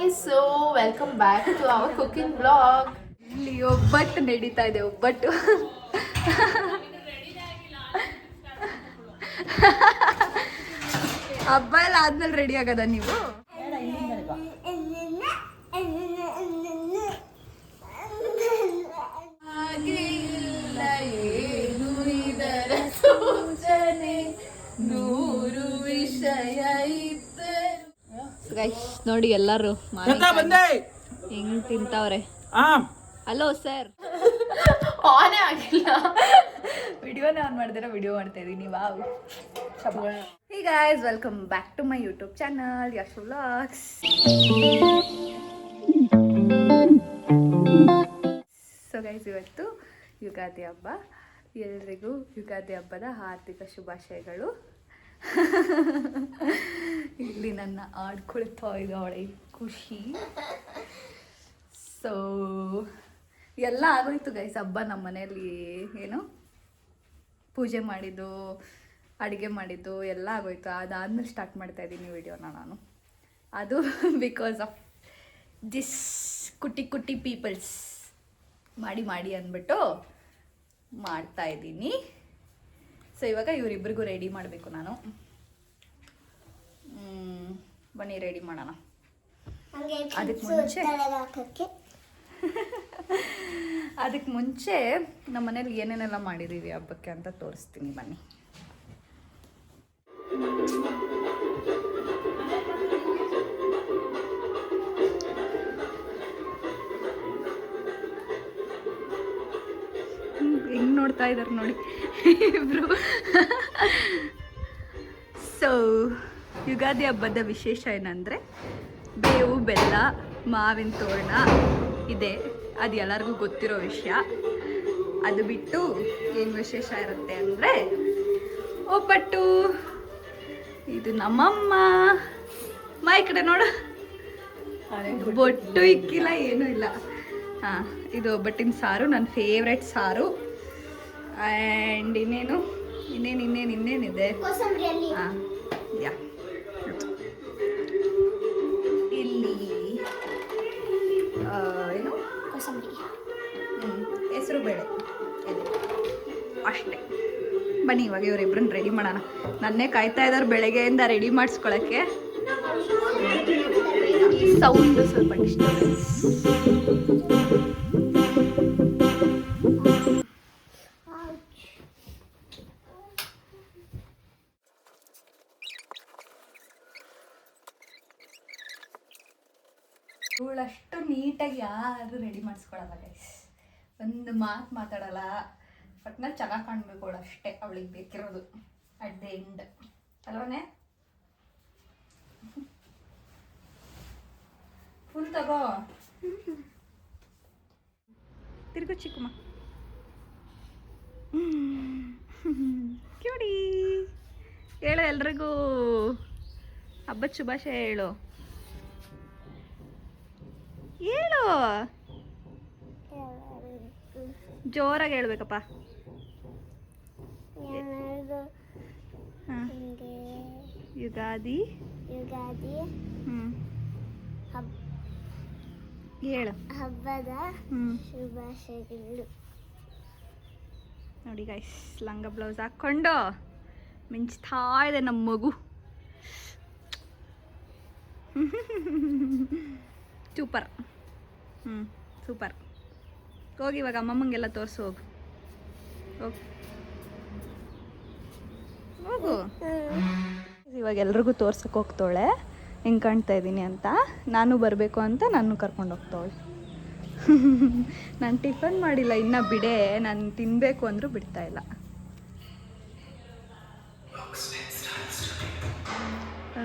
guys, so welcome back to our cooking vlog. ಇಲ್ಲಿ ಒಬ್ಬಟ್ಟು ನಡೀತಾ ಇದೆ. ಒಬ್ಬಟ್ಟು ಹಬ್ಬ ಎಲ್ಲ ಆದ್ಮೇಲೆ ರೆಡಿ ಆಗದ ನೀವು? ನೋಡಿ ಎಲ್ಲಾರು ಹೆಂಗ್ ತಿಂತಾವ್ರೆ. ಹಲೋ ಸರ್, ಆನೇ ಆಗಿಲ್ಲ. ವಿಡಿಯೋನೇ ಆನ್ ಮಾಡಿದ್ರೆ ವಿಡಿಯೋ ಮಾಡ್ತಾ ಇದೀನಿ. Wow, hey guys, welcome back to my YouTube channel Yashu vlogs. So guys, ಇವತ್ತು ಯುಗಾದಿ ಹಬ್ಬ. ಎಲ್ರಿಗೂ ಯುಗಾದಿ ಹಬ್ಬದ ಹಾರ್ದಿಕ ಶುಭಾಶಯಗಳು. ಇಲ್ಲಿ ನನ್ನ ಆಡ್ಕೊಳ್ತಾ ಇದ್ದಾಳೆ ಖುಷಿ. ಸೊ ಎಲ್ಲ ಆಗೋಯ್ತು ಗೈಸ್. ಹಬ್ಬ ನಮ್ಮ ಮನೆಯಲ್ಲಿ ಏನು ಪೂಜೆ ಮಾಡಿದ್ದು, ಅಡುಗೆ ಮಾಡಿದ್ದು ಎಲ್ಲ ಆಗೋಯ್ತು. ಅದಾದ್ಮೇಲೆ ಸ್ಟಾರ್ಟ್ ಮಾಡ್ತಾ ಇದ್ದೀನಿ ವಿಡಿಯೋನ ನಾನು. ಅದು ಬಿಕಾಸ್ ಆಫ್ ದಿಸ್ ಕುಟಿ ಕುಟಿ ಪೀಪಲ್ಸ್ ಮಾಡಿ ಮಾಡಿ ಅಂದ್ಬಿಟ್ಟು ಮಾಡ್ತಾ ಇದ್ದೀನಿ. ಸೊ ಇವಾಗ ಇವರಿಬ್ಬರಿಗೂ ರೆಡಿ ಮಾಡಬೇಕು ನಾನು. ಬನ್ನಿ ರೆಡಿ ಮಾಡೋಣ. ಅದಕ್ಕೆ ಮುಂಚೆ ನಮ್ಮ ಮನೇಲಿ ಏನೇನೆಲ್ಲ ಮಾಡಿದ್ದೀವಿ ಹಬ್ಬಕ್ಕೆ ಅಂತ ತೋರಿಸ್ತೀನಿ ಬನ್ನಿ. ಹೆಂಗ್ ನೋಡ್ತಾ ಇದ್ದಾರೆ ನೋಡಿ ಇಬ್ರು. ಸೊ ಯುಗಾದಿ ಹಬ್ಬದ ವಿಶೇಷ ಏನಂದರೆ ಬೇವು ಬೆಲ್ಲ ಮಾವಿನ ತೋರಣ ಇದೆ. ಅದು ಎಲ್ಲರಿಗೂ ಗೊತ್ತಿರೋ ವಿಷಯ. ಅದು ಬಿಟ್ಟು ಏನು ವಿಶೇಷ ಇರುತ್ತೆ ಅಂದರೆ ಒಬ್ಬಟ್ಟು. ಇದು ನಮ್ಮಮ್ಮ ಮಾ ಈ ಕಡೆ ನೋಡು, ಬೊಟ್ಟು ಇಕ್ಕಿಲ್ಲ, ಏನೂ ಇಲ್ಲ. ಹಾಂ, ಇದು ಒಬ್ಬಟ್ಟಿನ ಸಾರು, ನನ್ನ ಫೇವ್ರೆಟ್ ಸಾರು. ಆ್ಯಂಡ್ ಇನ್ನೇನಿದೆ. ಹಾಂ, ಯಾ, ಇಲ್ಲಿ ಏನು ಹೆಸರು ಬೇಳೆ ಅಷ್ಟೇ. ಬನ್ನಿ ಇವಾಗ ಇವರಿಬ್ಬರನ್ನ ರೆಡಿ ಮಾಡೋಣ. ನನ್ನೇ ಕಾಯ್ತಾ ಇದ್ದಾರೆ ಬೆಳಗ್ಗೆಯಿಂದ ರೆಡಿ ಮಾಡಿಸ್ಕೊಳಕ್ಕೆ. ಈ ಸೌಂಡು ಸ್ವಲ್ಪ ಡಿಸ್ಟರ್ಬೆನ್ಸ್. ಇವಳಷ್ಟು ನೀಟಾಗಿ ಯಾರು ರೆಡಿ ಮಾಡಿಸ್ಕೊಳಲ್ಲ ಗೈಸ್. ಒಂದು ಮಾತು ಮಾತಾಡಲ್ಲ. ಒಟ್ನಲ್ಲಿ ಚೆನ್ನಾಗಿ ಕಾಣಬೇಕು ಅವಳು, ಅಷ್ಟೇ ಅವಳಿಗೆ ಬೇಕಿರೋದು ಅಟ್ ದ ಎಂಡ್ ಅಲ್ವನೇ. ಫುಲ್ ತಗೋ, ತಿರ್ಗು ಚಿಕ್ಕಮ್ಮ. ಕ್ಯೂಡಿ ಹೇಳು ಎಲ್ರಿಗೂ ಹಬ್ಬದ ಶುಭಾಶಯ ಹೇಳು. ಹೇಳು, ಜೋರಾಗಿ ಹೇಳ್ಬೇಕಪ್ಪ. ಯುಗಾದಿ ಹೇಳು. ಹಬ್ಬದ ಶುಭಾಶಯಗಳು. ನೋಡಿ ಗೈಸ್, ಲಂಗ ಬ್ಲೌಸ್ ಹಾಕ್ಕೊಂಡು ಮಿಂಚ್ತಾ ಇದೆ ನಮ್ಮ ಮಗು. ಸೂಪರ್. ಸೂಪರ್. ಹೋಗಿ ಇವಾಗ ಅಮ್ಮಮ್ಮಂಗೆಲ್ಲ ತೋರಿಸು. ಹೋಗು. ಇವಾಗ ಎಲ್ರಿಗೂ ತೋರ್ಸಕ್ಕೆ ಹೋಗ್ತಾಳೆ ಹೆಂಗೆ ಕಾಣ್ತಾ ಇದ್ದೀನಿ ಅಂತ. ನಾನು ಬರಬೇಕು ಅಂತ ನಾನು ಕರ್ಕೊಂಡು ಹೋಗ್ತಾವಳೆ. ನಾನು ಟಿಫನ್ ಮಾಡಿಲ್ಲ ಇನ್ನು, ಬಿಡೆ. ನಾನು ತಿನ್ನಬೇಕು ಅಂದರೂ ಬಿಡ್ತಾ ಇಲ್ಲ.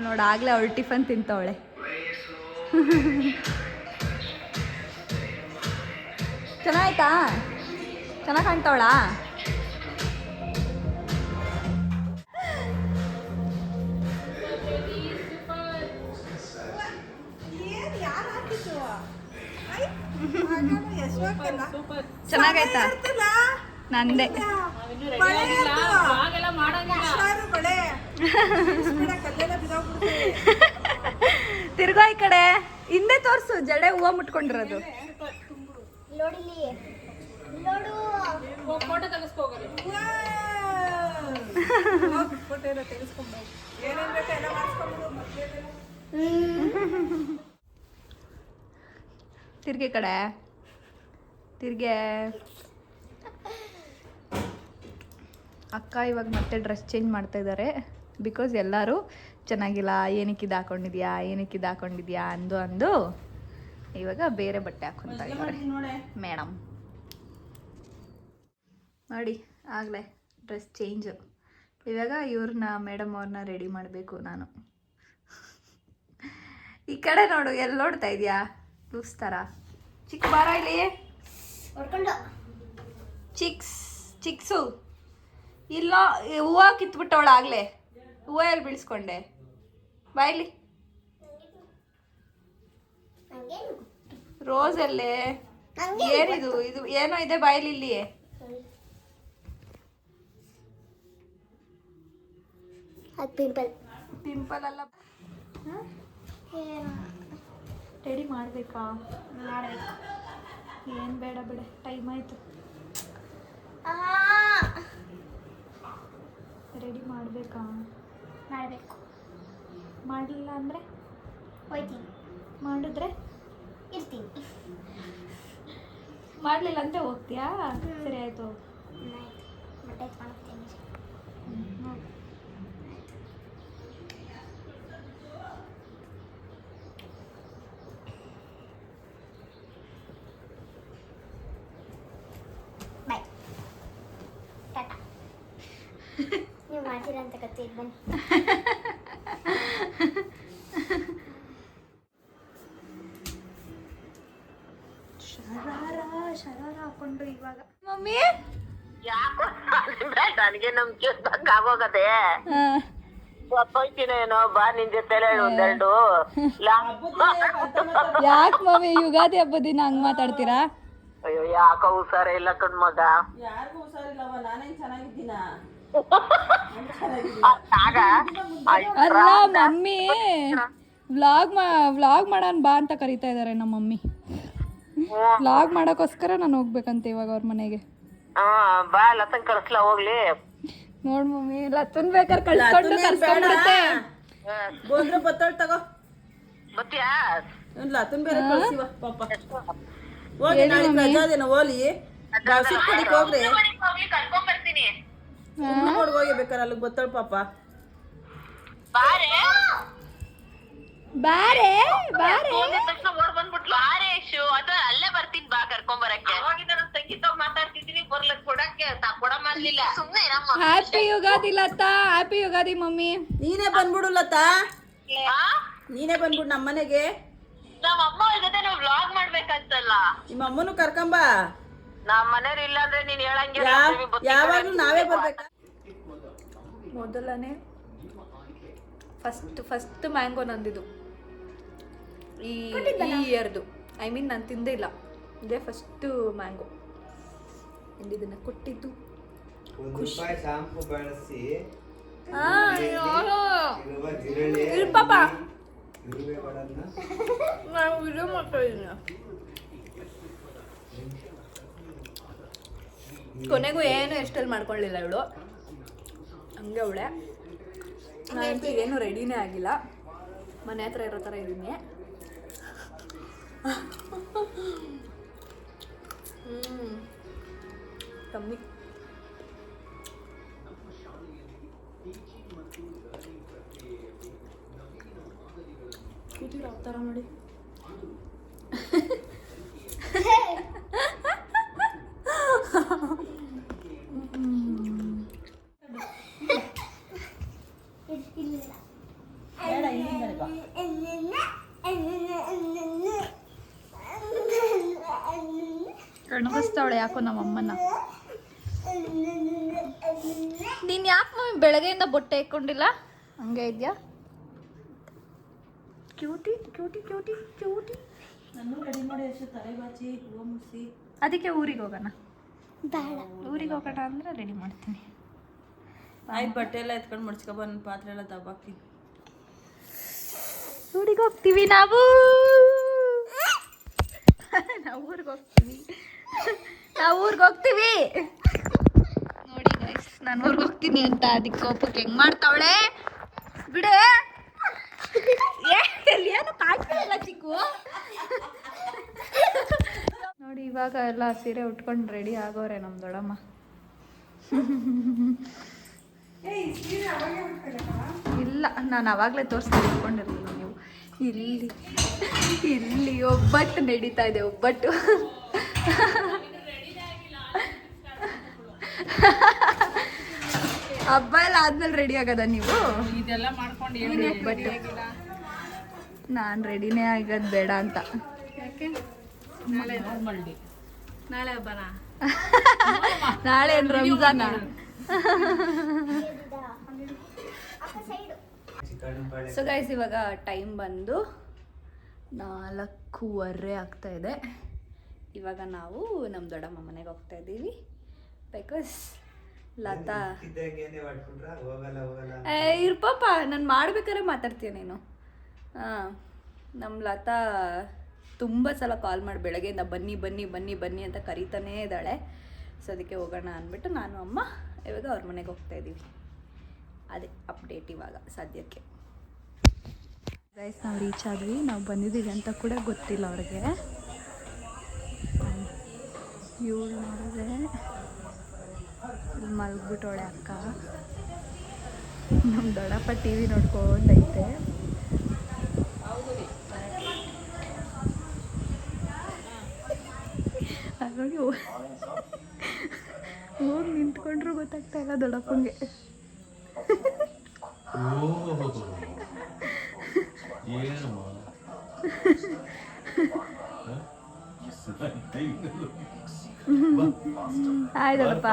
ನೋಡಿ ಆಗಲೇ ಅವಳು ಟಿಫನ್ ತಿಂತವಳೆ. ಚೆನ್ನಾಯ್ತಾ? ಚೆನ್ನಾಗಿ ಕಾಣ್ತಾವಳಾ? ಚೆನ್ನಾಗೈತಾ? ನಂದೆ. ತಿರ್ಗೋ ಈ ಕಡೆ. ಹಿಂದೆ ತೋರ್ಸು ಜಡೆ ಹೂವು ಮುಟ್ಕೊಂಡಿರೋದು. ನೋಡಿಲಿ ನೋಡು ಫೋಟೋ ತೆಗೆಸ್ಕೋಗಲಿ. ಫೋಟೋ ಎಲ್ಲ ತೆಗೆಸ್ಕೊಂಡು ಏನೇನು ಬೇಕು ಎಲ್ಲ ಮಾಡಿಸ್ಕೊಂಡು ಮಕ್ಕಳು. ತಿರ್ಗೆ ಕಡೆ ತಿರ್ಗೆ. ಅಕ್ಕ ಇವಾಗ ಮತ್ತೆ ಡ್ರೆಸ್ ಚೇಂಜ್ ಮಾಡ್ತಾ ಇದ್ದಾರೆ ಬಿಕಾಸ್ ಎಲ್ಲರೂ ಚೆನ್ನಾಗಿಲ್ಲ, ಏನಕ್ಕೆ ಇದು ಹಾಕೊಂಡಿದ್ಯಾ ಅಂದು ಇವಾಗ ಬೇರೆ ಬಟ್ಟೆ ಹಾಕ್ಕೊಂತ ಇದ್ದಾರೆ ಮೇಡಮ್. ನೋಡಿ ಆಗಲೇ ಡ್ರೆಸ್ ಚೇಂಜು. ಇವಾಗ ಇವ್ರನ್ನ ಮೇಡಮ್ ಅವ್ರನ್ನ ರೆಡಿ ಮಾಡಬೇಕು ನಾನು. ಈ ಕಡೆ ನೋಡು, ಎಲ್ಲಿ ನೋಡ್ತಾ ಇದೆಯಾ ಲೂಸ್ ಥರ. ಚಿಕ್ಕ ಬಾರ ಇಲ್ಲಿ, ಹೊಡ್ಕೊಂಡು ಚಿಕ್ಸು ಇಲ್ಲ. ಹೂವು ಕಿತ್ಬಿಟ್ಟವಳು ಆಗಲೇ. ಹೂವು ಎಲ್ಲಿ ಬೀಳಿಸ್ಕೊಂಡೆ? ಬಾಯ್ಲಿ. ರೋಸ್ ಎಲ್ಲೇ? ಏನಿದು? ಇದು ಏನೋ ಇದೆ ಬಾಯ್ಲಿ ಇಲ್ಲಿ. ಪಿಂಪಲ್ ಅಲ್ಲ. ರೆಡಿ ಮಾಡಬೇಕಾ? ಏನು ಬೇಡ ಬಿಡ, ಟೈಮ್ ಆಯಿತು. ರೆಡಿ ಮಾಡಬೇಕಾ? ಮಾಡಬೇಕು. ಮಾಡಲಿಲ್ಲ ಅಂದರೆ ಹೋಯ್ತೀನಿ. ಮಾಡಿದ್ರೆ ಇರ್ತೀನಿ. ಮಾಡಲಿಲ್ಲ ಅಂದರೆ ಹೋಗ್ತೀಯಾ? ಸರಿ ಆಯಿತು. ಬಟ್ಟೆ ಮಾಡ್ತೀನಿ. ಬಾಯ್ ಟಾಟಾ. ನೀವು ಮಾಡ್ತೀರಾ ಅಂತ ಗೊತ್ತಿದ್ದು ಬನ್ನಿ. ಶರಾರ ಹಾಕೊಂಡು ಇವಾಗ ಮಮ್ಮಿ ಯಾಕೋ ನನಗೆ ನಂಬಿಕೆ ಬಂಗ ಆಗೋಗದೆ. ಗೊತ್ತೋಯ್ತೀನೇನೋ, ಬಾ ನಿನ್ ಜೊತೆಲೆ ಒಂದೆರಡು. ಯಾಕೆ ಮಮ್ಮಿ ಯುಗಾದಿ ಹಬ್ಬದ ದಿನ ಹಂಗ್ ಮಾತಾಡ್ತೀರಾ? ಅಯ್ಯೋ ಯಾಕೋ ಹುಷಾರ ಇಲ್ಲ ಕಣ್ ಮಗ. ಯಾರಿಗೂ ಹುಷಾರಿಲ್ಲವ, ನಾನೇನ್ ಚೆನ್ನಾಗಿದ್ದೀನ. ಅಲ್ಲ ಮಮ್ಮಿ, ವ್ಲಾಗ್ ಮಾಡೋಣ ಬಾ ಅಂತ ಕರಿತಾ ಇದಾರೆ ನಮ್ಮ ಮಮ್ಮಿ. ವ್ಲಾಗ್ ಮಾಡೋಕ್ಕೋಸ್ಕರ ನಾನು ಹೋಗ್ಬೇಕಂತೆ ಇವಾಗ ಅವ್ರ ಮನೆಗೆ. ಬಾ ಲತನ್ ಕಳ್ಸ್ಲಾ ಹೋಗ್ಲಿ. ನೋಡ್ ಮಮ್ಮಿ, ಲತನ್ ಬೇಕಾದ್ರೆ ಕಳ್ಸ್ಕೊಂಡ್ಬಿಡುತ್ತೆ. ಬಂದ್ರೆ ಬತ್ತಳ್ ತಗೋ. ಬತ್ತೀಯಾ? ಲತನ್ ಬೇರೆ ಕಳ್ಸಿವ ಪಾಪ. ಹೋಗಿ ನಾಳೆ ರಜಾದೇನ ಹೋಲಿ ಸಿಕ್ಕಡಿಗೆ ಹೋಗ್ರಿ. ಕರ್ಕೊಂಡ್ ಬರ್ತೀನಿ. ಹೋಗಿ ಬೇಕಾರೆ ಅಲ್ಲಿಗೆ ಬತ್ತಳ್ ಪಾಪ. ಬಾರೆ ಬಾರೆ ಬಾರೆ ತಕ್ಷಣ ಓಡ್ ಬಂದ್ಬಿಟ್ಲು. ಬಾರೆ ಶು ಅದ ಅಲ್ಲೇ ಬರ್ತೀನಿ ಬಾ ಕರ್ಕೊಂಡ್ ಬರಕ್ಕೆ. ಅವಾಗಿಂದ ನಾನು ಸಂಗೀತ ಮಾತಾಡ್ತಿದ್ದೀನಿ, ಬರ್ಲಕ್ ಕೊಡಕ್ಕೆ ಕೊಡ ಮಾಡ್ಲಿಲ್ಲ. ಸುಮ್ನೆ ನಮ್ಮ happy Ugadi Latha. Happy Ugadi mummy. ನೀನೇ ಬಂದ್ಬಿಡು ಲತಾ, ನೀನೇ ಬಂದ್ಬಿಡು ನಮ್ಮ ಮನೆಗೆ. ನಮ್ಮ ಅಮ್ಮ ಜೊತೆ ನಾವು ವ್ಲಾಗ್ ಮಾಡ್ಬೇಕಂತಲ್ಲ. ನಿಮ್ಮ ಅಮ್ಮನು ಕರ್ಕೊಂಬ. ನಮ್ಮ ಮನೆಯವ್ರು ಇಲ್ಲ ಅಂದ್ರೆ ನೀನ್ ಹೇಳಂಗಿಲ್ಲ. ಯಾವಾಗ್ಲೂ ನಾವೇ ಬರ್ಬೇಕಾ? ಮೊದಲನೇ ಫಸ್ಟ್ ಮ್ಯಾಂಗೋ ನಂದಿದು ಈ ಇಯರ್ದು. ಐ ಮೀನ್ ನಾನು ತಿಂದೇ ಇಲ್ಲ, ಇದೇ ಫಸ್ಟು ಮ್ಯಾಂಗೋ. ಇದನ್ನ ಕೊಟ್ಟಿದ್ದು ಶಾಂಪು ಬಳಸಿ ಪಾಪ ನಾನು ವಿಡಿಯೋ ಮಾಡ್ತಾ ಇದ್ದೀನಿ. ಕೊನೆಗೂ ಏನು ಎಷ್ಟಲ್ಲಿ ಮಾಡ್ಕೊಳ್ಳಿಲ್ಲ ಇವಳು, ಹಂಗೆ ಅವಳೆ. ನಾನಂತೂ ಏನು ರೆಡಿನೇ ಆಗಿಲ್ಲ, ಮನೆ ಹತ್ರ ಇರೋ ಥರ ಇದ್ದೀನಿ. ಕಮ್ಮಿ ಕೂತಿರೋ ಥರ ನೋಡಿ. ಕಣಗಿಸ್ತಾವಳೆ ಯಾಕೋ ನಮ್ಮಮ್ಮನ. ನೀನು ಯಾಕೆ ಮಮ್ಮಿ ಬೆಳಗ್ಗೆಯಿಂದ ಬೊಟ್ಟೆ ಇಟ್ಕೊಂಡಿಲ್ಲ? ಹಂಗೆ ಇದೆಯಾ? Cutie cutie cutie cutie. ನಾನು ರೆಡಿ ಮಾಡಿ ಅಷ್ಟು ತಲೆ ಬಾಚಿ ಹೂವು ಮುಗಿಸಿ ಅದಕ್ಕೆ ಊರಿಗೆ ಹೋಗೋಣ. ಬೇಡ, ಊರಿಗೆ ಹೋಗೋಣ ಅಂದರೆ ರೆಡಿ ಮಾಡ್ತೀನಿ. ಆಯ್ತು, ಬಟ್ಟೆ ಎಲ್ಲ ಎತ್ಕೊಂಡು ಮುಡ್ಸ್ಕೊಬ, ನನ್ನ ಪಾತ್ರೆ ಎಲ್ಲ ದಬ್ಬಾಕ್ತೀನಿ. ಊರಿಗೆ ಹೋಗ್ತೀವಿ ನಾವು. ನಾವು ಊರಿಗೆ ಹೋಗ್ತೀವಿ ನೋಡಿ ಗೈಸ್, ನಾನು ಊರಿಗೆ ಹೋಗ್ತೀನಿ ಅಂತ ಅದಕ್ಕೆ ಕೋಪಕ್ಕೆ ಹೆಂಗ್ ಮಾಡ್ತಾವಳೆ ಬಿಡೆ. ಏನು ಕಾಣ್ತಿಲ್ಲ ಚಿಕ್ಕು. ನೋಡಿ ಇವಾಗ ಎಲ್ಲ ಸೀರೆ ಉಟ್ಕೊಂಡು ರೆಡಿ ಆಗೋರೆ ನಮ್ಮ ದೊಡ್ಡಮ್ಮ. ಇಲ್ಲ, ನಾನು ಅವಾಗಲೇ ತೋರಿಸ್ತೀನಿ, ಇಟ್ಕೊಂಡಿರಲಿಲ್ಲ ನೀವು. ಇಲ್ಲಿ ಒಬ್ಬಟ್ಟು ನಡೀತಾ ಇದೆ, ಒಬ್ಬಟ್ಟು. ಹಬ್ಬ ಎಲ್ಲ ಆದ್ಮೇಲೆ ರೆಡಿ ಆಗದ ನೀವು? ಇದೆಲ್ಲ ಮಾಡ್ಕೊಂಡು ಒಬ್ಬಟ್ಟು ನಾನು ರೆಡಿನೇ ಆಗೋದು ಬೇಡ ಅಂತ. ಯಾಕೆ? ನಾಳೆ ನಾರ್ಮಲ್ ಡೇ, ನಾಳೆ ಹಬ್ಬನ. ನಾಳೆ ಏನು ರಂಜಾನ? ಸೊ ಗೈಸ್, ಇವಾಗ ಟೈಮ್ ಬಂದು 4:15 ಆಗ್ತಾ ಇದೆ. ಇವಾಗ ನಾವು ನಮ್ಮ ದೊಡ್ಡಮ್ಮ ಮನೆಗೆ ಹೋಗ್ತಾ ಇದ್ದೀವಿ. ಬಿಕಾಸ್ ಲತಾ ಇರ್ಪಪ್ಪ, ನಾನು ಮಾಡ್ಬೇಕಾದ್ರೆ ಮಾತಾಡ್ತೀಯ ನೀನು. ಹಾಂ, ನಮ್ಮ ಲತಾ ತುಂಬ ಸಲ ಕಾಲ್ ಮಾಡಿ ಬೆಳಗ್ಗೆಯಿಂದ ಬನ್ನಿ ಬನ್ನಿ ಬನ್ನಿ ಬನ್ನಿ ಅಂತ ಕರೀತಾನೇ ಇದ್ದಾಳೆ. ಸೊ ಅದಕ್ಕೆ ಹೋಗೋಣ ಅಂದ್ಬಿಟ್ಟು ನಾನು ಅಮ್ಮ ಇವಾಗ ಅವ್ರ ಮನೆಗೆ ಹೋಗ್ತಾ ಇದ್ದೀವಿ. ಅದೇ ಅಪ್ಡೇಟ್ ಇವಾಗ ಸದ್ಯಕ್ಕೆ. ಗೈಸ್, ನಾವು ರೀಚ್ ಆದ್ವಿ. ನಾವು ಬಂದಿದ್ದೀವಿ ಅಂತ ಕೂಡ ಗೊತ್ತಿಲ್ಲ ಅವ್ರಿಗೆ. ಇವಳು ನೋಡಿದ್ರೆ ಮಲ್ಗ್ಬಿಟ್ಟವಳೆ ಅಕ್ಕ. ನಮ್ಮ ದೊಡ್ಡಪ್ಪ ಟಿ ವಿ ನೋಡ್ಕೊಂಡೈತೆ. ಹಾಗಾಗಿ ಹೋಗಿ ನಿಂತ್ಕೊಂಡ್ರು ಗೊತ್ತಾಗ್ತಾ ಇಲ್ಲ ದೊಡ್ಡಪ್ಪಂಗೆ. ಹಾಯ್ ದೊಡ್ಡಪ್ಪ,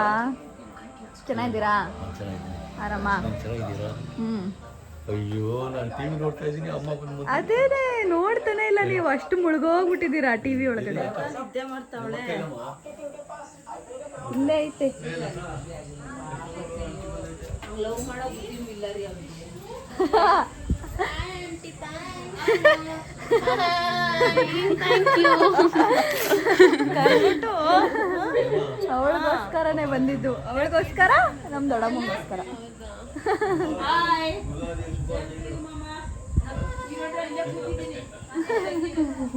ಚೆನ್ನಾಗಿದ್ದೀರಾ? ಆರಾಮ? ಅಯ್ಯೋ, ನಾನು ಟಿವಿ ನೋಡ್ತಾ ಇದ್ದೀನಿ, ಅಮ್ಮ ಬಂದು ಅದೇನೆ ನೋಡ್ತಾನೆ ಇಲ್ಲ ನೀವು, ಅಷ್ಟು ಮುಳುಗೋಗ್ಬಿಟ್ಟಿದ್ದೀರಾ ಟಿವಿ ಒಳಗಡೆ. ನಿದ್ದೆ ಮಾಡ್ತಾವಳೆ. ಇಲ್ಲೇ ಐತೆ. ಲವ್ ಮಾಡೋ ಇಲ್ಲ ರೀ ಅವ್ರಿಗೆ. ಅವಳಿಗೋಸ್ಕರನೇ ಬಂದಿದ್ದು, ಅವಳಿಗೋಸ್ಕರ, ನಮ್ಮ ದೊಡ್ಡಮ್ಮಗೋಸ್ಕರ.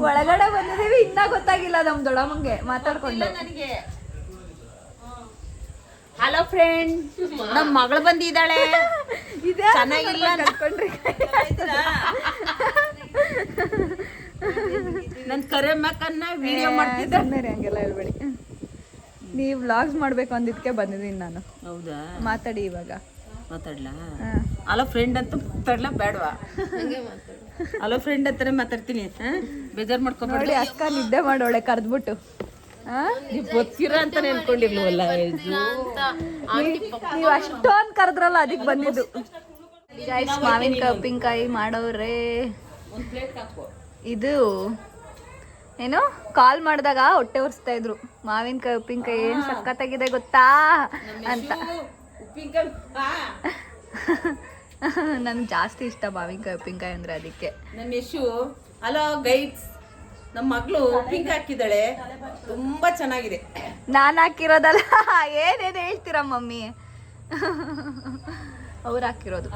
ಒಳಗಡೆ ಬಂದಿದ್ದೀವಿ, ಇನ್ನ ಗೊತ್ತಾಗಿಲ್ಲ ನಮ್ಮ ದೊಡ್ಡಮ್ಮಂಗೆ ಮಾತಾಡ್ಕೊಂಡು. ಹಲೋ ಫ್ರೆಂಡ್, ನಮ್ಮ ಮಗಳು ಬಂದಿದ್ದಾಳೆ. ಚೆನ್ನಾಗಿಲ್ಲ ಕರ್ಕೊಂಡ್ರಿ. ನನ್ ಕರೆ ಮಕ್ಕನ್ನ ವಿಡಿಯೋ ಮಾಡ್ತಿದ್ದೆ. ಹಂಗೆಲ್ಲ ಹೇಳ್ಬೇಡಿ. ನೀವು ವ್ಲಾಗ್ಸ್ ಮಾಡ್ಬೇಕು ಅಂದಿದ್ಕೆ ಬಂದಿದ್ದೀನಿ ನಾನು. ಹೌದಾ? ಮಾತಾಡಿ ಇವಾಗ. ಮಾತಾಡ್ಲಾ? ಹಲೋ ಫ್ರೆಂಡ್ ಅಂತ ಮಾತಾಡ್ಲಾ ಬೇಡವಾ? ಹಲೋ ಫ್ರೆಂಡ್ ಅಂತಾನೆ ಮಾತಾಡ್ತೀನಿ. ಬೇಜಾರ್ ಮಾಡ್ಕೊಬೇಡಿ. ನೋಡಿ ಅಕ್ಕ ನಿದ್ದೆ ಮಾಡೋಳೆ ಕರ್ದ್ಬಿಟ್ಟು. ನೀವು ಗೊತ್ತಿರ ಅಂತ ನೆನ್ಕೊಂಡಿರ್ಲಿವಲ್ಲ. ನೀವು ಅಷ್ಟೊಂದು ಕರೆದ್ರಲ್ಲ, ಅದಕ್ಕೆ ಬಂದಿದ್ದು. ಗೈಸ್, ಮಾವಿನಕಾಯಿ ಉಪ್ಪಿನಕಾಯಿ ಮಾಡೋರೆ. ಇದು ಏನು ಕಾಲ್ ಮಾಡಿದಾಗ ಹೊಟ್ಟೆ ಉರಿಸ್ತಾ ಇದ್ರು. ಮಾವಿನಕಾಯಿ ಉಪ್ಪಿನಕಾಯಿ ಏನು ಸಖತ್ತಾಗಿದೆ ಗೊತ್ತಾ ಅಂತ. ನನ್ಗೆ ಜಾಸ್ತಿ ಇಷ್ಟ ಮಾವಿನಕಾಯಿ ಉಪ್ಪಿನಕಾಯಿ ಅಂದ್ರೆ, ಅದಕ್ಕೆ. ನನ್ನ ಯಶು, ಹಲೋ ಗೈಡ್ಸ್, ನಮ್ಮ ಮಗಳು ಪಿಂಕ್ ಹಾಕಿದ್ದಾಳೆ, ತುಂಬಾ ಚೆನ್ನಾಗಿದೆ. ನಾನು ಹಾಕಿರೋದಲ್ಲ, ಏನೇನು ಹೇಳ್ತೀರಾ ಮಮ್ಮಿ, ಅವ್ರು ಹಾಕಿರೋದು.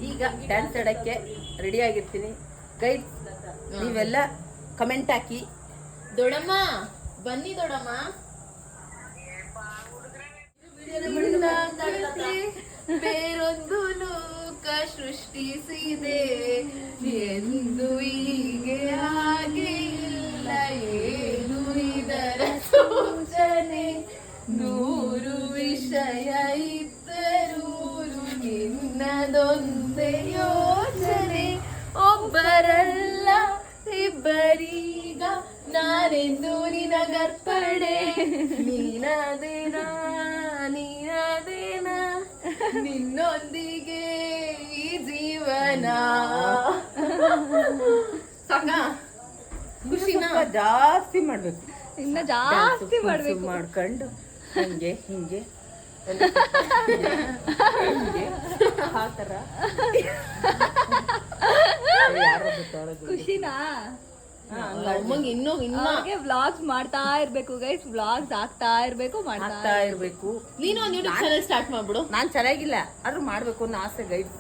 ಈಗ ಡ್ಯಾನ್ಸ್ ಆಡಕ್ಕೆ ರೆಡಿ ಆಗಿರ್ತೀನಿ. ಗೈಡ್ಸ್, ನೀವೆಲ್ಲ ಕಮೆಂಟ್ ಹಾಕಿ. ದೊಡಮ್ಮ ಬನ್ನಿ, ದೊಡಮ್ಮ. ಬೇರೊಂದು ಲೋಕ ಸೃಷ್ಟಿಸಿದೆ ಎಂದು ಹೀಗೆ ಹಾಗೆ ಇಲ್ಲ ಏನು ಇದರ ಸೂಚನೆ. 100 ವಿಷಯ ಇದ್ದರೂ ನಿನ್ನದೊಂದೇ ಯೋಚನೆ. ಒಬ್ಬರಲ್ಲ ಇಬ್ಬರೀಗ ನಾನೆಂದು ನಿನಗರ್ಪಣೆ. ನೀನದೇನಾ ನೀನದೇನಾ ನಿನ್ನೊಂದಿಗೆ ಈ ಜೀವನ. ಸಾಕ? ಖುಷಿನ ಜಾಸ್ತಿ ಮಾಡ್ಬೇಕು, ಇನ್ನ ಜಾಸ್ತಿ ಮಾಡ್ಬೇಕು. ಮಾಡ್ಕೊಂಡು ಹಿಂಗೆ ಹಿಂಗೆ ಆ ಥರ ಖುಷಿನಾ? ಅಮ್ಮಂಗೆ ಇನ್ನೂ ಅವ್ರಿಗೆ ವ್ಲಾಗ್ಸ್ ಮಾಡ್ತಾ ಇರ್ಬೇಕು ಗೈಸ್, ವ್ಲಾಗ್ಸ್ ಆಗ್ತಾ ಇರ್ಬೇಕು, ಮಾಡ್ತಾ ಆಗ್ತಾ ಇರ್ಬೇಕು. ನೀನು ಒಂದು ಯೂಟ್ಯೂಬ್ ಚಾನಲ್ ಸ್ಟಾರ್ಟ್ ಮಾಡ್ಬಿಡು. ನಾನ್ ಚೆನ್ನಾಗಿಲ್ಲ ಆದ್ರೂ ಮಾಡ್ಬೇಕು ಅನ್ನೋ ಆಸೆ ಗೈಡ್.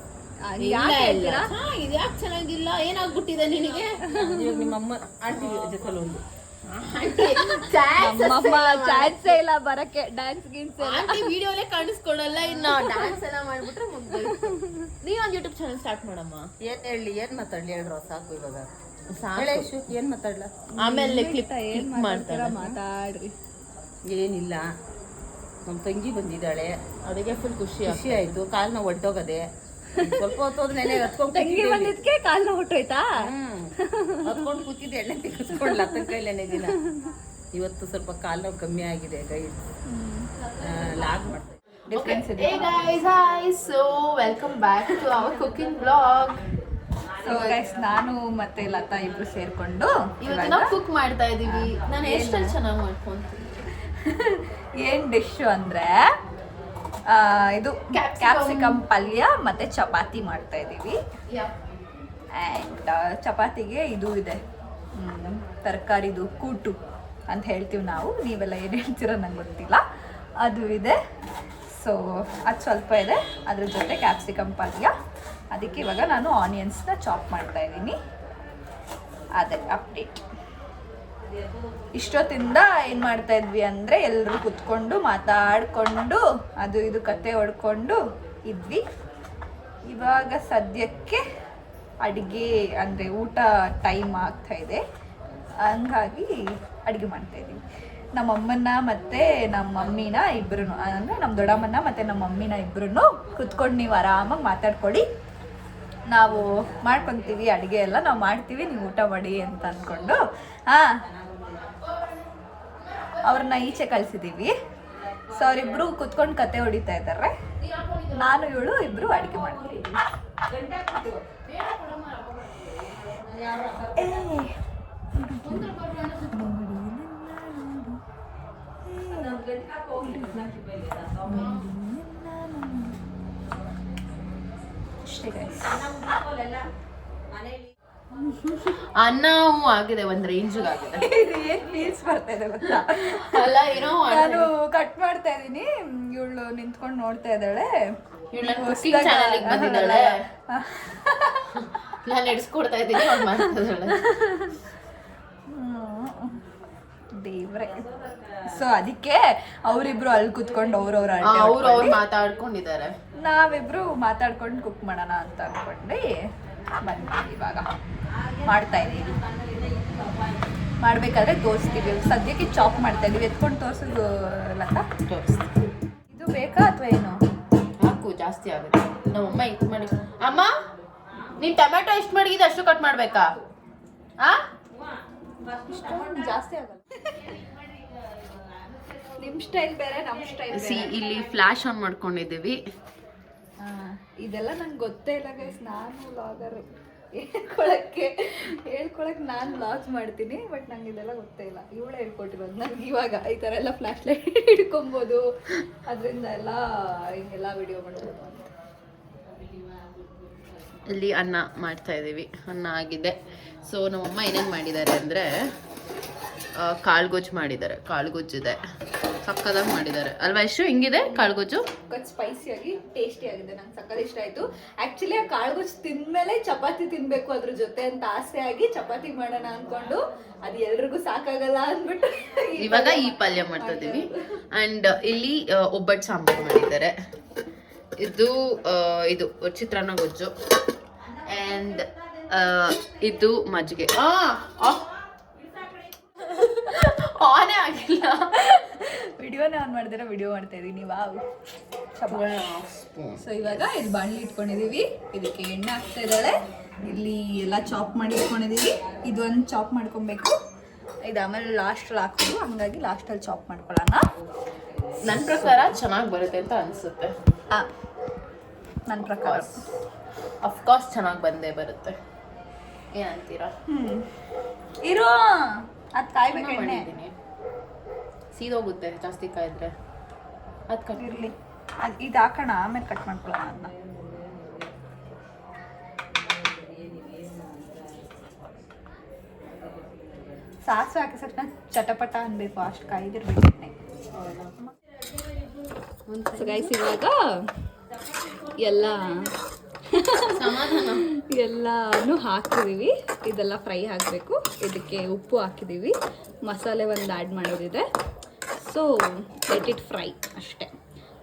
ಯಾಕೆ ಹೇಳ್ತೀರಾ? ಇದು ಯಾಕೆ ಚೆನ್ನಾಗಿಲ್ಲ, ಏನಾಗ್ಬಿಟ್ಟಿದೆ ನಿನಗೆ? ಇವಾಗ ನಿಮ್ಮಮ್ಮ ಆಂಟಿ ಜೊತೆಲಿ ಒಂದು ನಮ್ಮಮ್ಮ ಚಾನ್ಸೇ ಇಲ್ಲ ಬರಕ್ಕೆ, ಡ್ಯಾನ್ಸ್ ಗಿನ್ಸ್ ಆಂಟಿ ವಿಡಿಯೋಲೇ ಕಾಣಿಸ್ಕೊಡಲ್ಲ, ಇನ್ನ ಡ್ಯಾನ್ಸ್ ಎಲ್ಲ ಮಾಡ್ಬಿಟ್ರೆ ಮುಗ್ದೋಯ್ತು. ನೀ ಒಂದು ಯೂಟ್ಯೂಬ್ ಚಾನಲ್ ಸ್ಟಾರ್ಟ್ ಮಾಡಮ್ಮ. ಏನ್ ಹೇಳಿ, ಏನ್ ಮಾತಾಡ್ಲಿ ಹೇಳ್ರ, ಸಾಕು ಇವಾಗ. ಸಾಕು. ಹೇಳು ಐಶು, ಏನ್ ಮಾತಾಡ್ಲ? ಆಮೇಲೆ ಕ್ಲಿಪ್ ಏನ್ ಮಾಡ್ತಾರೆ. ಮಾತಾಡ್ರಿ. ಏನಿಲ್ಲ, ನಮ್ ತಂಗಿ ಬಂದಿದ್ದಾಳೆ, ಅವಳಿಗೆ ಫುಲ್ ಖುಷಿ ಖುಷಿ ಆಯ್ತು. ಕಾಲ್ನ ಒಡ್ಡೋಗದೆ, ಸ್ವಲ್ಪ ಹೊತ್ತು ಹೋದ್ ನೆನೆ ಹತ್ಕೊಂಡ್ ತಂಗಿ ಬಂದಿದ್ಕೆ ಕಾಲ್ನ ಹೊಟ್ಟೋಯ್ತಾ? ಹತ್ಕೊಂಡ್ ಕೂತಿದ್ದೆ, ಎಣ್ಣೆ ತಿಕ್ಕಿಸ್ಕೊಂಡ್ಲ ಅತ್ತನ ಕೈಲೇನೆ ದಿನ. ಇವತ್ತು ಸ್ವಲ್ಪ ಕಾಲ್ ನೋವು ಕಮ್ಮಿ ಆಗಿದೆ ಗೈಡ್, ಲಾಗ್ ಮಾಡ್ತಾ ಡಿಫ್ರೆನ್ಸ್ ಇದೆ. Hey guys, hi. So welcome back to our cooking vlog. So guys, ನಾನು ಮತ್ತೆ ಲತಾ ಇಬ್ರು ಸೇರ್ಕೊಂಡು ಇವತ್ತು ನಾವು ಕುಕ್ ಮಾಡ್ತಾ ಇದೀವಿ. ನಾನು ಎಷ್ಟಲ್ಲಿ ಚೆನ್ನಾಗಿ ಮಾಡ್ಕೊಂತೀನಿ. ಏನ್ ಡಿಶ್ ಅಂದ್ರೆ ಇದು ಕ್ಯಾಪ್ಸಿಕಮ್ ಪಲ್ಯ ಮತ್ತೆ ಚಪಾತಿ ಮಾಡ್ತಾ ಇದೀವಿ. ಆ್ಯಂಡ್ ಚಪಾತಿಗೆ ಇದು ಇದೆ, ತರಕಾರಿದು ಕೂಟು ಅಂತ ಹೇಳ್ತೀವಿ ನಾವು, ನೀವೆಲ್ಲ ಏನು ಹೇಳ್ತೀರೋ ನಂಗೆ ಗೊತ್ತಿಲ್ಲ, ಅದು ಇದೆ. ಸೊ ಅದು ಸ್ವಲ್ಪ ಇದೆ, ಅದ್ರ ಜೊತೆ ಕ್ಯಾಪ್ಸಿಕಮ್ ಪಲ್ಯ. ಅದಕ್ಕೆ ಇವಾಗ ನಾನು ಆನಿಯನ್ಸ್ನ ಚಾಪ್ ಮಾಡ್ತಾ ಇದ್ದೀನಿ. ಅದೇ ಅಪ್ಡೇಟ್. ಇಷ್ಟೊತ್ತಿಂದ ಏನು ಮಾಡ್ತಾ ಇದ್ವಿ ಅಂದರೆ ಎಲ್ಲರೂ ಕುತ್ಕೊಂಡು ಮಾತಾಡಿಕೊಂಡು ಅದು ಇದು ಕತೆ ಹೊಡ್ಕೊಂಡು ಇದ್ವಿ. ಇವಾಗ ಸದ್ಯಕ್ಕೆ ಅಡುಗೆ ಅಂದರೆ ಊಟ ಟೈಮ್ ಆಗ್ತಾ ಇದೆ, ಹಂಗಾಗಿ ಅಡುಗೆ ಮಾಡ್ತಾ ಇದ್ದೀವಿ. ನಮ್ಮ ಅಮ್ಮನ ಮತ್ತು ನಮ್ಮ ಮಮ್ಮಿನ ಇಬ್ಬರೂ, ಅಂದರೆ ನಮ್ಮ ದೊಡ್ಡಮ್ಮನ ಮತ್ತು ನಮ್ಮ ಮಮ್ಮಿನ ಇಬ್ಬರೂ ಕುತ್ಕೊಂಡು ನೀವು ಆರಾಮಾಗಿ ಮಾತಾಡ್ಕೊಳ್ಳಿ, ನಾವು ಮಾಡ್ಕೊತೀವಿ ಅಡುಗೆ ಎಲ್ಲ ನಾವು ಮಾಡ್ತೀವಿ, ನೀವು ಊಟ ಮಾಡಿ ಅಂತ ಅಂದ್ಕೊಂಡು ಅವ್ರನ್ನ ಈಚೆ ಕಳಿಸಿದ್ದೀವಿ. ಸೊ ಅವರಿಬ್ಬರು ಕುತ್ಕೊಂಡು ಕತೆ ಹೊಡಿತಾ ಇದ್ದಾರೆ, ನಾನು ಇವಳು ಇಬ್ಬರು ಅಡುಗೆ ಮಾಡ್ತೀವಿ. ಅಷ್ಟೇ ಗೈಸ್. ಅನ್ನ ಆಗಿದೆ, ಒಂದ್ ರೇಂಜ್ ಆಗಿದೆ. ಏನ್ ಫೀಲ್ಸ್ ಬರ್ತಾ ಇದೆ ಗೊತ್ತಾ? ಅಲ್ಲ ಏನೋ ನಾನು ಕಟ್ ಮಾಡ್ತಾ ಇದೀನಿ, ಇವಳು ನಿಂತ್ಕೊಂಡು ನೋಡ್ತಾ ಇದ್ದಾಳೆ. ಕುಕಿಂಗ್ ಚಾನಲ್ ಬಂದಿದ್ದಾಳೆ, ನಾನು ಎಡ್ಸ್ಕೊಡ್ತಾ ಇದ್ದೀನಿ, ಅವ್ಳು ಮಾಡ್ತಾ ಇದ್ದಾಳೆ. ದೇವ್ರೆ. ಸೊ ಅದಕ್ಕೆ ಅವರಿಬ್ರು ಅಲ್ಲಿ ಕುತ್ಕೊಂಡು ಅವ್ರು ಮಾತಾಡ್ಕೊಂಡಿದ್ದಾರೆ, ನಾವಿಬ್ರು ಮಾತಾಡ್ಕೊಂಡು ಕುಕ್ ಮಾಡೋಣ ಅಂತ ಅನ್ಕೊಂಡು ಬಂದ್ವಿ. ಇವಾಗ ಮಾಡ್ತಾ ಇದೀವಿ, ಮಾಡ್ಬೇಕಾದ್ರೆ ತೋರಿಸ್ತೀವಿ. ಸದ್ಯಕ್ಕೆ ಚಾಪ್ ಮಾಡ್ತಾ ಇದೀವಿ, ಎತ್ಕೊಂಡು ತೋರಿಸೋದು ಲತಾ. ಇದು ಬೇಕಾ ಅಥವಾ ಏನು? ಹಾಕು, ಜಾಸ್ತಿ ಆಗುತ್ತೆ. ನಮ್ಮಮ್ಮ ಇದು ಮಾಡಿ, ಅಮ್ಮ ನೀನ್ ಟೊಮೆಟೊ ಎಷ್ಟು ಮಡಗಿದೆ ಅಷ್ಟು ಕಟ್ ಮಾಡ್ಬೇಕಾ? ಜಾಸ್ತಿ ಆಗಲ್ಲ. ನಿಮ್ ಸ್ಟೈಲ್ ಬೇರೆ, ನಮ್ಮ ಸ್ಟೈಲ್ ಸಿ ಇಲ್ಲಿ ಫ್ಲಾಶ್ ಆನ್ ಮಾಡ್ಕೊಂಡಿದ್ದೀವಿ. ಇದೆಲ್ಲ ನಂಗೆ ಗೊತ್ತೇ ಇಲ್ಲ ಗೈಸ್, ನಾನು ವ್ಲಾಗರ್ ಹೇಳ್ಕೊಳಕ್ಕೆ ನಾನು ವ್ಲಾಗ್ಸ್ ಮಾಡ್ತೀನಿ, ಬಟ್ ನಂಗೆ ಇದೆಲ್ಲ ಗೊತ್ತೇ ಇಲ್ಲ. ಇವಳೇ ಹೇಳ್ಕೊಟ್ಟಿರೋದು ನನಗೆ. ಇವಾಗ ಈ ಥರ ಎಲ್ಲ ಫ್ಲ್ಯಾಶ್ ಲೈಟ್ ಹಿಡ್ಕೊಬೋದು, ಅದರಿಂದ ಎಲ್ಲ ಹಿಂಗೆಲ್ಲ ವಿಡಿಯೋ ಮಾಡ್ಬೋದು ಅಂತ. ಇಲ್ಲಿ ಅನ್ನ ಮಾಡ್ತಾ ಇದ್ದೀವಿ, ಅನ್ನ ಆಗಿದೆ. ಸೊ ನಮ್ಮಮ್ಮ ಏನೇನು ಮಾಡಿದ್ದಾರೆ ಅಂದರೆ ಕಾಳುಗೊಜ್ಜು ಮಾಡಿದ್ದಾರೆ, ಕಾಳುಗೊಜ್ಜಿದೆ, ಸಕ್ಕದಾಗಿ ಮಾಡಿದ್ದಾರೆ ಅಲ್ವಾ? ಎಷ್ಟು ಹಿಂಗಿದೆ ಕಾಳುಗೊಜ್ಜು? ಸ್ಪೈಸಿಯಾಗಿ ಟೇಸ್ಟಿ ಆಗಿದೆ, ನಂಗೆ ಸಕ್ಕತ್ ಇಷ್ಟ ಆಯಿತು. ಆ್ಯಕ್ಚುಲಿ ಆ ಕಾಳುಗೊಜ್ಜು ತಿಂದಮೇಲೆ ಚಪಾತಿ ತಿನ್ನಬೇಕು ಅದ್ರ ಜೊತೆ ಅಂತ ಆಸೆ ಆಗಿ ಚಪಾತಿ ಮಾಡೋಣ ಅಂದ್ಕೊಂಡು, ಅದು ಎಲ್ರಿಗೂ ಸಾಕಾಗಲ್ಲ ಅಂದ್ಬಿಟ್ಟು ಇವಾಗ ಈ ಪಲ್ಯ ಮಾಡ್ತಾ ಇದ್ದೀವಿ. ಆ್ಯಂಡ್ ಇಲ್ಲಿ ಒಬ್ಬಟ್ಟು ಸಾಂಬಾರು ಮಾಡಿದ್ದಾರೆ. ಇದು ಚಿತ್ರಾನ್ನ ಗೊಜ್ಜು, ಆ್ಯಂಡ್ ಇದು ಮಜ್ಜಿಗೆ. ಆನೇ ಆಗಿಲ್ಲ, ವಿಡಿಯೋನೇ ಆನ್ ಮಾಡಿದ್ರೆ ವಿಡಿಯೋ ಮಾಡ್ತಾ ಇದೀನಿ. ವಾವ್. ಸೊ ಇವಾಗ ಇಲ್ಲಿ ಬಾಣಲಿ ಇಟ್ಕೊಂಡಿದೀವಿ, ಇದಕ್ಕೆ ಎಣ್ಣೆ ಹಾಕ್ತಾ ಇದ್ದಾಳೆ. ಇಲ್ಲಿ ಎಲ್ಲ ಚಾಪ್ ಮಾಡಿ ಇಟ್ಕೊಂಡಿದೀವಿ. ಇದೊಂದು ಚಾಪ್ ಮಾಡ್ಕೊಬೇಕು, ಇದು ಆಮೇಲೆ ಲಾಸ್ಟಲ್ಲಿ ಹಾಕೋದು, ಹಂಗಾಗಿ ಲಾಸ್ಟಲ್ಲಿ ಚಾಪ್ ಮಾಡ್ಕೊಳ್ಳೋಣ. ನನ್ನ ಪ್ರಕಾರ ಚೆನ್ನಾಗಿ ಬರುತ್ತೆ ಅಂತ ಅನಿಸುತ್ತೆ. ನನ್ನ ಪ್ರಕಾರ ಅಫ್ಕೋರ್ಸ್ ಚೆನ್ನಾಗಿ ಬಂದೇ ಬರುತ್ತೆ. ಏನಂತೀರಾ? ಇರೋ ಅದು ಕಾಯ್ಬೇಕು, ಎಣ್ಣೆ ಸೀದೋಗುತ್ತೆ ಜಾಸ್ತಿ ಕಾಯಿದ್ರೆ. ಅದು ಇರಲಿ, ಅದು ಇದು ಹಾಕೋಣ, ಆಮೇಲೆ ಕಟ್ ಮಾಡ್ಕೊಳ್ಳೋಣ ಅದನ್ನ. ಸಾಸಿವೆ ಹಾಕಿ ತಕ್ಷಣ ಚಟಪಟ ಅನ್ಬೇಕು, ಅಷ್ಟು ಕಾಯ್ದಿರ್ಬೇಕು ಎಣ್ಣೆ. ಸೊ ಗೈಸ್ ಇವಾಗ ಎಲ್ಲನೂ ಹಾಕಿದೀವಿ. ಇದೆಲ್ಲ ಫ್ರೈ ಹಾಕಬೇಕು. ಇದಕ್ಕೆ ಉಪ್ಪು ಹಾಕಿದ್ದೀವಿ, ಮಸಾಲೆ ಒಂದು ಆ್ಯಡ್ ಮಾಡೋದಿದೆ. ಸೊ ಲೆಟ್ ಇಟ್ ಫ್ರೈ ಅಷ್ಟೇ.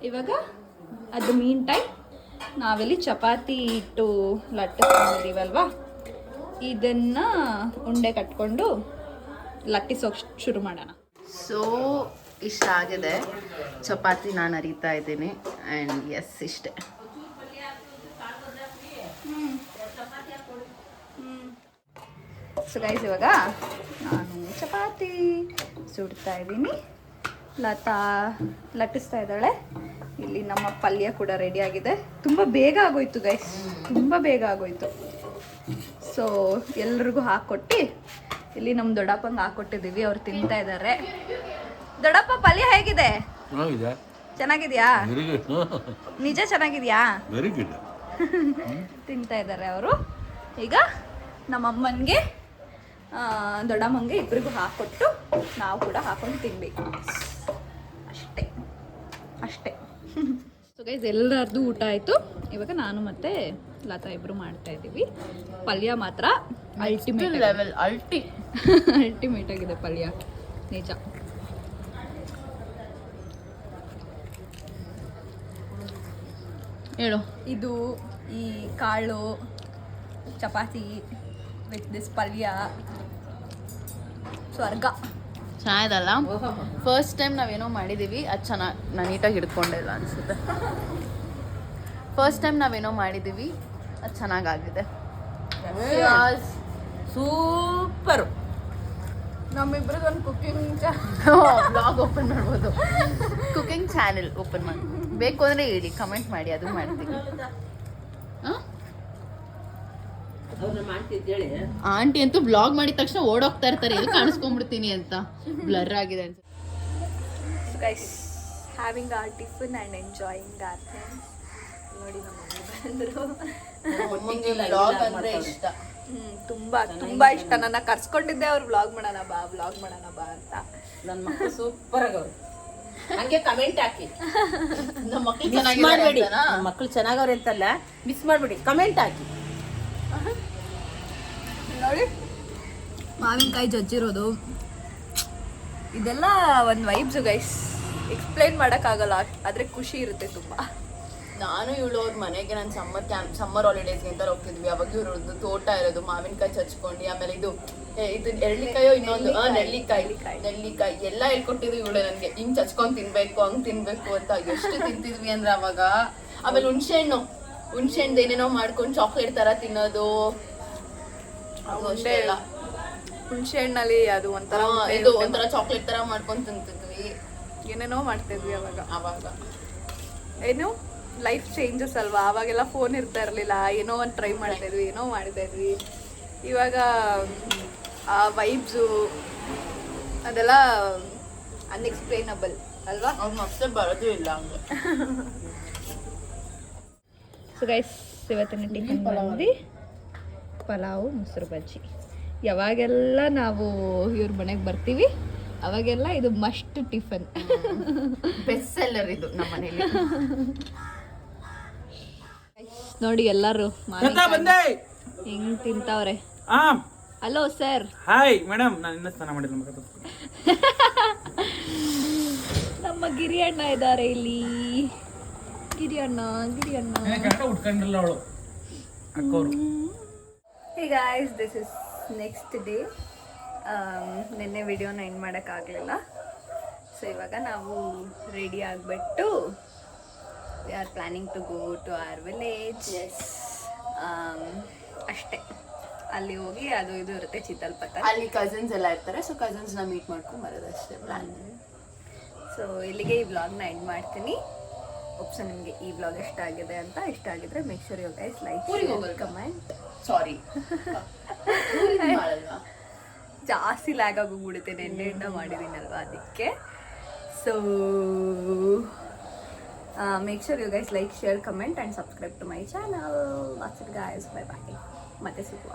ಇವಾಗ ಅದು ಮೀನ್ ಟೈಮ್ ನಾವಿಲ್ಲಿ ಚಪಾತಿ ಇಟ್ಟು ಲಟ್ಟಿಸ್ಕೊಂಡಿದ್ದೀವಲ್ವಾ, ಇದನ್ನು ಉಂಡೆ ಕಟ್ಕೊಂಡು ಲಟ್ಟಿಸೋಕೆ ಶುರು ಮಾಡೋಣ. ಸೊ ಇಷ್ಟ ಆಗಿದೆ. ಚಪಾತಿ ನಾನು ಅರಿತಾ ಇದ್ದೀನಿ. ಆ್ಯಂಡ್ ಎಸ್ ಇಷ್ಟೇ. ಸೊ ಗೈಸ್ ಇವಾಗ ನಾನು ಚಪಾತಿ ಸುಡ್ತಾ ಇದ್ದೀನಿ, ಲತಾ ಲಟ್ಟಿಸ್ತಾ ಇದ್ದಾಳೆ. ಇಲ್ಲಿ ನಮ್ಮ ಪಲ್ಯ ಕೂಡ ರೆಡಿ ಆಗಿದೆ. ತುಂಬ ಬೇಗ ಆಗೋಯ್ತು ಗೈಸ್, ತುಂಬ ಬೇಗ ಆಗೋಯ್ತು. ಸೊ ಎಲ್ರಿಗೂ ಹಾಕ್ಕೊಟ್ಟು ಇಲ್ಲಿ ನಮ್ಮ ದೊಡ್ಡಪ್ಪಂಗೆ ಹಾಕ್ಕೊಟ್ಟಿದ್ದೀವಿ, ಅವ್ರು ತಿಂತಾ ಇದ್ದಾರೆ. ದೊಡ್ಡಪ್ಪ ಪಲ್ಯ ಹೇಗಿದೆ? ಚೆನ್ನಾಗಿದ್ಯಾ? ನಿಜ ಚೆನ್ನಾಗಿದ್ಯಾ? Very good. ತಿಂತಾ ಇದ್ದಾರೆ ಅವರು. ಈಗ ನಮ್ಮಮ್ಮನಿಗೆ ದೊಡ್ಡಮ್ಮಂಗೆ ಇಬ್ಬರಿಗೂ ಹಾಕ್ಕೊಟ್ಟು ನಾವು ಕೂಡ ಹಾಕೊಂಡು ತಿನ್ನಬೇಕು ಅಷ್ಟೇ ಅಷ್ಟೇ. ಸೊ ಗೈಸ್ ಎಲ್ಲರದ್ದು ಊಟ ಆಯಿತು. ಇವಾಗ ನಾನು ಮತ್ತು ಲತಾ ಇಬ್ಬರು ಮಾಡ್ತಾ ಇದ್ದೀವಿ. ಪಲ್ಯ ಮಾತ್ರ ಅಲ್ಟಿಮೇಟ್ ಲೆವೆಲ್ ಅಲ್ಟಿಮೇಟ್ ಆಗಿದೆ ಪಲ್ಯ, ನಿಜ. ಹೇಳು. ಇದು ಈ ಕಾಳು ಚಪಾತಿ ವಿತ್ ದಿಸ್ ಪಲ್ಯ ಸ್ವರ್ಗ. ಚೆನ್ನಾಗಿದಲ್ಲ? ಫಸ್ಟ್ ಟೈಮ್ ನಾವೇನೋ ಮಾಡಿದ್ದೀವಿ, ಅದು ಚೆನ್ನಾಗಿ ನಾನು ನೀಟಾಗಿ ಹಿಡ್ಕೊಂಡಿಲ್ಲ ಅನಿಸುತ್ತೆ. ಫಸ್ಟ್ ಟೈಮ್ ನಾವೇನೋ ಮಾಡಿದ್ದೀವಿ, ಅದು ಚೆನ್ನಾಗಾಗಿದೆ. ಸೂಪರು. ನಮ್ಮಿಬ್ರದ್ದು ಒಂದು ಕುಕಿಂಗ್ ಬ್ಲಾಗ್ ಓಪನ್ ಮಾಡ್ಬೋದು, ಕುಕಿಂಗ್ ಚಾನೆಲ್ ಓಪನ್ ಮಾಡಿ. ಬೇಕು ಅಂದರೆ ಹೇಳಿ, ಕಮೆಂಟ್ ಮಾಡಿ, ಅದು ಮಾಡ್ತೀವಿ. ಆಂಟಿ ಅಂತೂ ಬ್ಲಾಗ್ ಮಾಡಿದ ತಕ್ಷಣ ಓಡೋಗ್ತಾ ಇರ್ತಾರೆ, ಎಲ್ಲಿ ಕಾಣಿಸ್ಕೊಂಡ್ಬಿಡ್ತೀನಿ ಅಂತ. ಬ್ಲರ್ ಆಗಿದೆ ಅಂತ. Guys having our tiffin and enjoying our things. ನೋಡಿ ನಮ್ಮ ಮಮ್ಮಿ ಬಂದರು. ಬ್ಲಾಗ್ ಅಂದರೆ ಇಷ್ಟ. ತುಂಬ ತುಂಬ ಇಷ್ಟ. ನನ್ನ ಕರ್ಸ್ಕೊಂಡಿದ್ದೆ ಅವ್ರು ಬ್ಲಾಗ್ ಮಾಡೋಣ ಬಾ ಅಂತ. ನನ್ನ ಮಕ್ಕಳು ಸೂಪರ್ ಆಗವ್ರು. ಹಂಗೆ ಕಮೆಂಟ್ ಹಾಕಿ. ನಮ್ಮ ಮಕ್ಳು ಮಿಸ್ ಮಾಡಬೇಡಿ. ನಮ್ಮ ಮಕ್ಕಳು ಚೆನ್ನಾಗವ್ರೆ ಅಂತಲ್ಲ, ಮಿಸ್ ಮಾಡಬೇಡಿ, ಕಮೆಂಟ್ ಹಾಕಿ. ನೋಡಿ ಮಾವಿನಕಾಯಿ ಜಜ್ಜಿರೋದು, ಇದೆಲ್ಲ ಒಂದು ವೈಬ್ಸು ಗೈಸ್. ಎಕ್ಸ್ಪ್ಲೈನ್ ಮಾಡೋಕ್ಕಾಗಲ್ಲ, ಆದರೆ ಖುಷಿ ಇರುತ್ತೆ ತುಂಬ. ನಾನು ಇವಳು ಅವ್ರ ಮನೆಗೆ ನಾನು ಸಮ್ಮರ್ ಹಾಲಿಡೇಸ್ಗೆ ಅಂತ ಹೋಗ್ತಿದ್ವಿ. ಅವಾಗ ಇವ್ರದ್ದು ತೋಟ ಇರೋದು, ಮಾವಿನಕಾಯಿ ಚಚ್ಕೊಂಡು, ಆಮೇಲೆ ಇದು ಎಳ್ಳಿಕಾಯೋ ಇನ್ನೊಂದು ನೆಲ್ಲಿಕಾಯಿ ಎಲ್ಲ ಹೇಳ್ಕೊಟ್ಟಿದ್ವಿ ಇವಳು ನನಗೆ. ಹಿಂಗ್ ಚಚ್ಕೊಂಡು ತಿನ್ಬೇಕು, ಹಂಗ್ ತಿನ್ಬೇಕು ಅಂತ. ಎಷ್ಟು ತಿಂತಿದ್ವಿ ಅಂದ್ರೆ ಅವಾಗ. ಆಮೇಲೆ ಹುಣ್ಸೆಹಣ್ಣು ಏನೇನೋ ಮಾಡ್ಕೊಂಡು ಚಾಕ್ಲೇಟ್ ತರ ತಿನ್ನೋದು. ಹುಣಸೆ ಹಣ್ಣಲ್ಲಿ ಅದು ಒಂಥರ ಚಾಕ್ಲೇಟ್ ತರ ಮಾಡ್ಕೊಂಡು ತಿಂತಿದ್ವಿ. ಏನೇನೋ ಮಾಡ್ತಿದ್ವಿ ಅವಾಗ. ಏನು ಲೈಫ್ ಚೇಂಜಸ್ ಅಲ್ವಾ. ಅವಾಗೆಲ್ಲ ಫೋನ್ ಇರ್ತಾ ಇರಲಿಲ್ಲ, ಏನೋ ಒಂದು ಟ್ರೈ ಮಾಡ್ತಾ ಇದ್ವಿ. ಇವಾಗ ಆ ವೈಬ್ಸು ಅದೆಲ್ಲ ಅನ್ಎಕ್ಸ್ಪ್ಲೇನಬಲ್ ಅಲ್ವಾ. ಅವ್ರು ಮತ್ತೆ ಬರೋದು ಇಲ್ಲ ಹಂಗೆ. ಸೊ ಗೈಸ್ ಇವತ್ತಿನ ಟಿಫನ್ ಬಂದು ಪಲಾವು ಮೊಸರು ಬಜ್ಜಿ. ಯಾವಾಗೆಲ್ಲ ನಾವು ಇವ್ರ ಮನೆಗೆ ಬರ್ತೀವಿ ಅವಾಗೆಲ್ಲ ಇದು ಮಸ್ಟ್ ಟಿಫನ್. ಬೆಸ್ಟ್ ಸೆಲ್ಲರ್ ಇದು ನಮ್ಮ ಮನೇಲಿ. ನೋಡಿ ಎಲ್ಲರೂ ಹೆಂಗ್ ತಿಂತಾವ್ರೆ. Hello sir. ಹಾಯ್ ಮೇಡಮ್, ನಾನು ಇನ್ನೂ ಸ್ನಾನ ಮಾಡಿಲ್ಲ. ನಮ್ಮ ಗಿರಿ ಅಣ್ಣ ಇದ್ದಾರೆ ಇಲ್ಲಿ. ಗಿರಿ ಅಣ್ಣ ಉಟ್ಕೊಂಡಿಲ್ಲ ಅವಳು ಅಕ್ಕವರು. Hey guys, this is next day. ನಿನ್ನೆ ವಿಡಿಯೋನ ಎಂಡ್ ಮಾಡೋಕ್ಕಾಗಲಿಲ್ಲ. ಸೊ ಇವಾಗ ನಾವು ರೆಡಿ ಆಗಿಬಿಟ್ಟು we are planning to go to our village. ಅಷ್ಟೇ, ಅಲ್ಲಿ ಹೋಗಿ ಅದು ಇದು ಇರುತ್ತೆ ಚಿತ್ತಲ್ಪತ್ತ. ಅಲ್ಲಿ ಕಸಿನ್ಸ್ ಎಲ್ಲ ಇರ್ತಾರೆ. ಸೊ ಕಸಿನ್ಸ್ನ ಮೀಟ್ ಮಾಡ್ಕೊಂಡು ಬರೋದಷ್ಟೇ ಪ್ಲ್ಯಾನ್. ಸೊ ಇಲ್ಲಿಗೆ ಈ ವ್ಲಾಗ್ನ ಎಂಡ್ ಮಾಡ್ತೀನಿ. ಒಪ್ಸ ನಿಮಗೆ ಈ ವ್ಲಾಗ್ ಇಷ್ಟ ಆಗಿದೆ ಅಂತ. ಇಷ್ಟ ಆಗಿದ್ರೆ make sure you guys like, comment. Sorry ಜಾಸ್ತಿ ಲ್ಯಾಗ್ ಆಗೋಗ್ಬಿಡುತ್ತೆ, ನೆನ್ನೆಯಿಂದ ಮಾಡಿದ್ದೀನಲ್ವ ಅದಕ್ಕೆ. So make sure you guys like, share, comment and subscribe to my channel. What's it guys, bye bye. ಮತ್ತೆ ಸಿಗುವ.